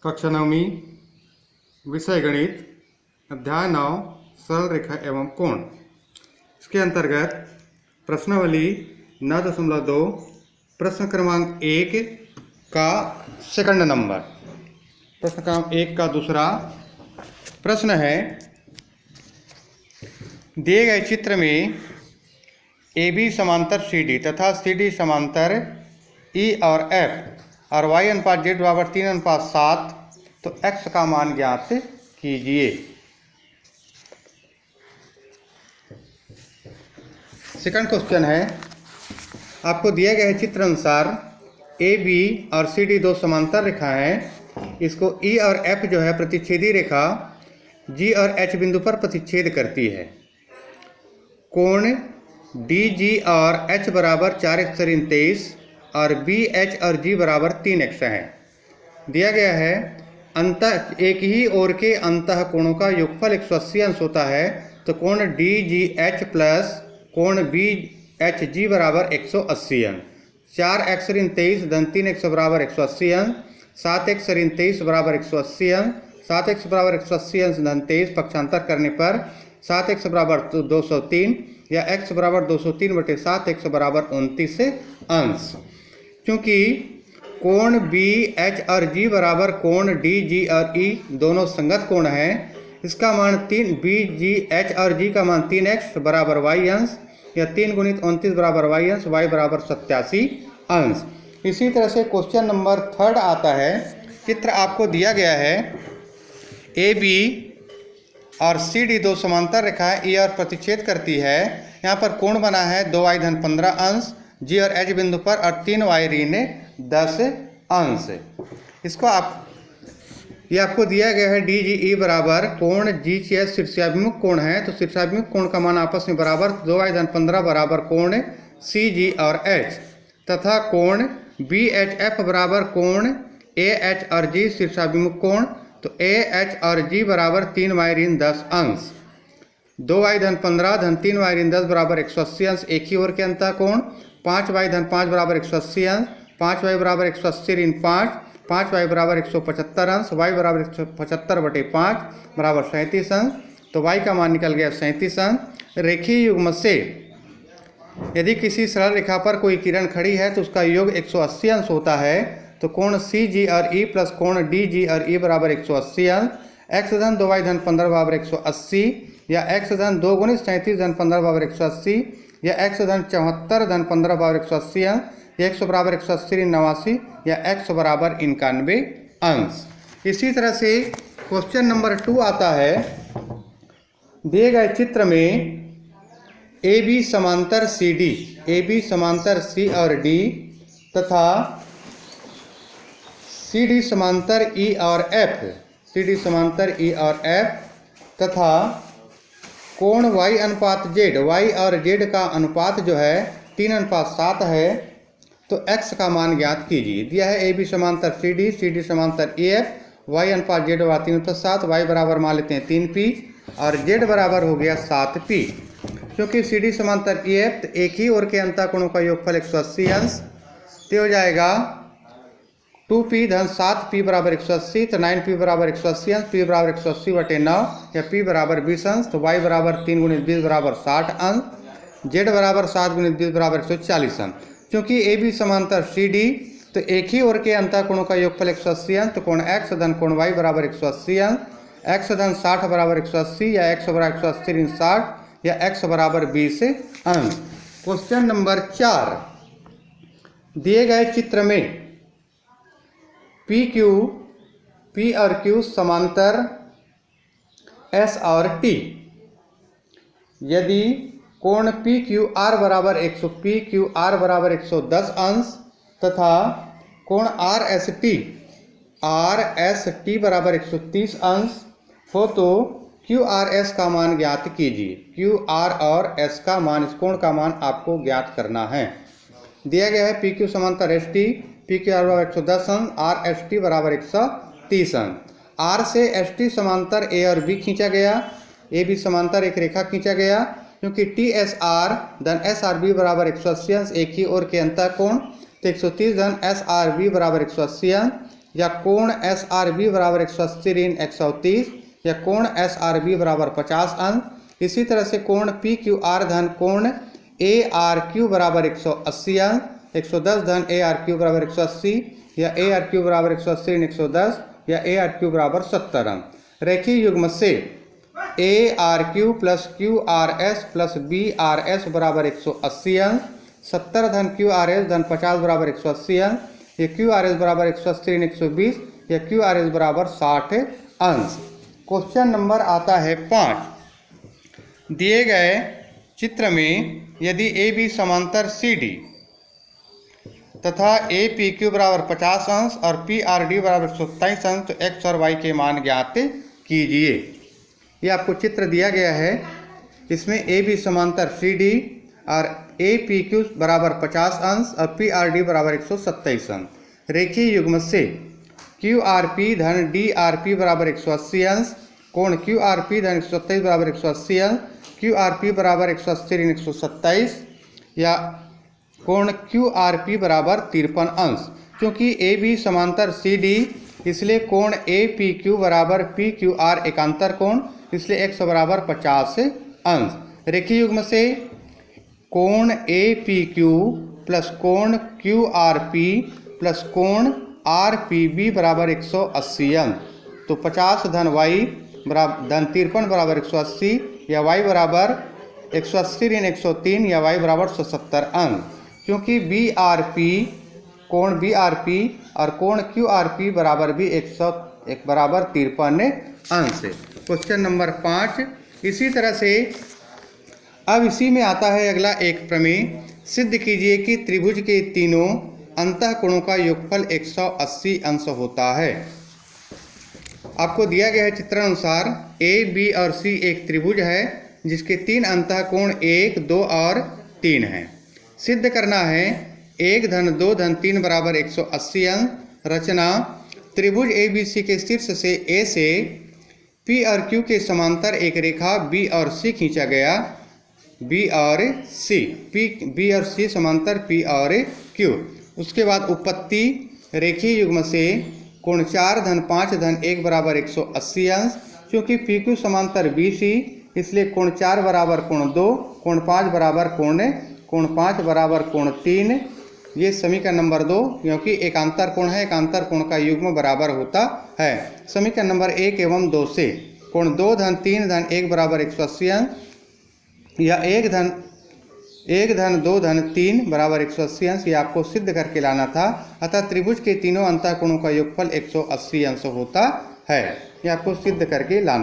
कक्षा 9वीं विषय गणित अध्याय 9 सरल रेखा एवं कोण। इसके अंतर्गत प्रश्नावली 9.2 प्रश्न क्रमांक 1 का सेकंड नंबर, प्रश्न क्रमांक 1 का दूसरा प्रश्न है, दिए गए चित्र में ए बी समांतर सी डी तथा सी डी समांतर ई और एफ और y अनुपात जेड बराबर 3:7, तो x का मान ज्ञात कीजिए। सेकंड क्वेश्चन है, आपको दिए गए चित्र अनुसार ए बी और सी डी दो समांतर रेखा हैं। इसको ई और एफ जो है प्रतिच्छेदी रेखा जी और एच बिंदु पर प्रतिच्छेद करती है। कोण डी जी और एच बराबर 4x/23 और बी एच और जी बराबर 3x है। दिया गया है अंतः एक ही ओर के अंतः कोणों का योगफल 180 अंश होता है, तो कोण डी जी एच प्लस कोण बी एच जी बराबर 180 अंश। 4x/23 धन 3x बराबर 180 अंश, 7x/23 बराबर 180 अंश, 7x बराबर 180 अंश धन 23 पक्षांतर करने पर 7x बराबर 203 या x बराबर 203/7x बराबर 29 अंश। क्योंकि कोण बी एच और जी बराबर कोण डी जी और ई दोनों संगत कोण हैं, इसका मान 3 बी जी एच और जी का मान 3x बराबर y अंश या 3 × 29 बराबर y अंश, y बराबर 87 अंश। इसी तरह से क्वेश्चन नंबर 3 आता है। चित्र आपको दिया गया है, ए बी और सी डी दो समांतर रेखाएं ई और प्रतिच्छेद करती है। यहाँ पर कोण बना है 2y धन 15 अंश जी और एच बिंदु पर और 3y ऋण 10 अंश। इसको ये आपको दिया गया है डी जी ई बराबर कोण जी सी एच शीर्षाभिमुख कोण है, तो शीर्षाभिमुख कोण का मान आपस में बराबर 2y धन 15 बराबर कोण सी जी और एच तथा कोण बी एच एफ बराबर कोण ए एच और जी शीर्षाभिमुख कोण, तो ए एच और जी बराबर 3y ऋण 10 अंश। 2y धन 15 धन 3y ऋण 10 बराबर 180 अंश। एक ही ओर के अंतः कोण 5y धन 5 बराबर 180 अंश, 5y बराबर 180 ऋण 5, 5y बराबर 175 अंश, y बराबर 175/5 बराबर 37 अंश, तो y का मान निकल गया 37 अंश। रेखीय युग्म से यदि किसी सरल रेखा पर कोई किरण खड़ी है तो उसका योग 180 अंश होता है, तो कोण सी जी और ई प्लस कोण डी जी और ई बराबर 180 अंश। x धन 2y धन 15 बराबर 180 या x धन 2 × 37 धन 15 बराबर 180 या x धन 74 धन 15 बराबर 180 अंश, या x बराबर 180 ऋण 89 या x बराबर 91 अंश। इसी तरह से क्वेश्चन नंबर 2 आता है, दिए गए चित्र में ए बी समांतर सी डी, ए बी समांतर सी और डी तथा सी डी समांतर ई और एफ, सी डी समांतर ई और एफ तथा कोण y अनुपात z, y और z का अनुपात जो है 3:7 है, तो x का मान ज्ञात कीजिए। दिया है ए बी समांतर सी डी समांतर ए एफ, y अनुपात z बराबर 3:7, y बराबर मान लेते हैं 3p और z बराबर हो गया 7p। क्योंकि सी डी समांतर ए एफ तो एक ही ओर के अंतः कोणों का योगफल 180 अंश, तो हो जाएगा 2p धन 7p बराबर 180, तो 9p बराबर 180 अंश, p बराबर 180/9 या p बराबर 20 अंश, तो y बराबर 3 × 20 बराबर 60 अंश, z बराबर 7 × 20 बराबर 140 अंश। क्योंकि ए बी समांतर सी डी तो एक ही ओर के अंतः कोणों का योगफल 180 अंश, तो कोण x धन कोण y बराबर 180 अंश, x धन 60 बराबर 180 या x बराबर 180 ऋण 60 या x बराबर 20 अंश। क्वेश्चन नंबर 4, दिए गए चित्र में पी क्यू, पी और क्यू समांतर एस और टी। यदि कोण पी क्यू आर बराबर 110 अंश तथा कोण आर एस टी बराबर 130 अंश हो, तो क्यू आर एस का मान ज्ञात कीजिए। क्यू आर और एस का मान, इस कोण का मान आपको ज्ञात करना है। दिया गया है पी क्यू समांतर S T, P Q R बराबर 110 अंश, आर एस टी बराबर 130 अंश। आर से एस टी समांतर ए और बी खींचा गया, ए बी समांतर एक रेखा खींचा गया, क्योंकि टी एस आर धन एस आर बी बराबर 180 अंश, एक ही ओर के अंतः कोण, तो 130 धन एस आर बी बराबर 180 अंश या कोण एस आर बी बराबर 180 ऋण 130 या कोण एस आर बी बराबर 50 अंश। इसी तरह से कोण पी क्यू आर धन कोण ए आर क्यू बराबर 180 अंश, 110 धन ए आर क्यू बराबर 180 या ए आर क्यू बराबर 180 ऋण 110 या ए आर क्यू बराबर 70 अंश। रेखीय युग्म से A R Q plus Q R S plus B R S बराबर 180 अंश, 70 धन क्यू आर एस धन 50 बराबर 180 अंश, या क्यू आर एस बराबर 180 ऋण 120 या क्यू आर एस बराबर 60 अंश। क्वेश्चन नंबर आता है 5। दिए गए चित्र में यदि ए बी समांतर सी डी तथा ए पी क्यू बराबर 50 अंश और पी आर डी बराबर 127 अंश तो एक्स और वाई के मान ज्ञात कीजिए। ये आपको चित्र दिया गया है। इसमें ए बी समांतर सी डी और ए पी क्यू बराबर 50 अंश और पी आर डी बराबर 127 अंश। रेखीय युग्म से क्यू आर पी धन डी आर पी बराबर 180 अंश, कोण क्यू आर पी धन 127 बराबर 180 अंश, क्यू आर पी बराबर 180 ऋण 127 या कोण क्यू आर पी बराबर 53 अंश। क्योंकि ए बी समांतर सी डी इसलिए कोण ए पी क्यू बराबर पी क्यू आर एकांतर कोण, इसलिए एक्स बराबर 50 अंश। रेखीय युग्म से कोण ए पी क्यू प्लस कोण क्यू आर पी प्लस कोण आर पी बी बराबर 180 अंश। तो 50 धन वाई बराबर धन 53 बराबर 180 या वाई बराबर 180 ऋण 103 या वाई बराबर 170 अंश। क्योंकि बी आर पी कोण बी आर पी और कोण क्यू आर पी बराबर भी 101 बराबर 53 अंश है। Question number 5। इसी तरह से अब इसी में आता है अगला एक प्रमेय। सिद्ध कीजिए कि त्रिभुज के तीनों अंतःकोणों का योगफल 180 अंश होता है। आपको दिया गया है चित्रानुसार ए बी और सी एक त्रिभुज है जिसके तीन अंतःकोण 1, 2 और 3 हैं। सिद्ध करना है 1 धन 2 धन 3 बराबर 180 अंश। रचना त्रिभुज ए बी सी के शीर्ष से ए से पी और क्यू के समांतर एक रेखा बी और सी खींचा गया। बी और सी बी और सी समांतर पी और क्यू। उसके बाद उपपत्ति रेखीय युग्म से कोण 4 धन 5 धन 1 बराबर 180 अंश। क्योंकि पी क्यू समांतर बी सी इसलिए कोण 4 बराबर कोण 2, कोण 5 बराबर कोण 5 बराबर कोण 3। ये समीकरण नंबर 2। क्योंकि एकांतर कोण है, एकांतर कोण का युग्म बराबर होता है। समीकरण नंबर 1 एवं 2 से कोण 2 धन 3 धन 1 बराबर 180 अंश या 1 धन 2 धन 3 बराबर 180 अंश, ये आपको सिद्ध करके लाना था। अतः त्रिभुज के तीनों अंतःकोणों का योगफल 180 अंश होता है। ये आपको सिद्ध करके लाना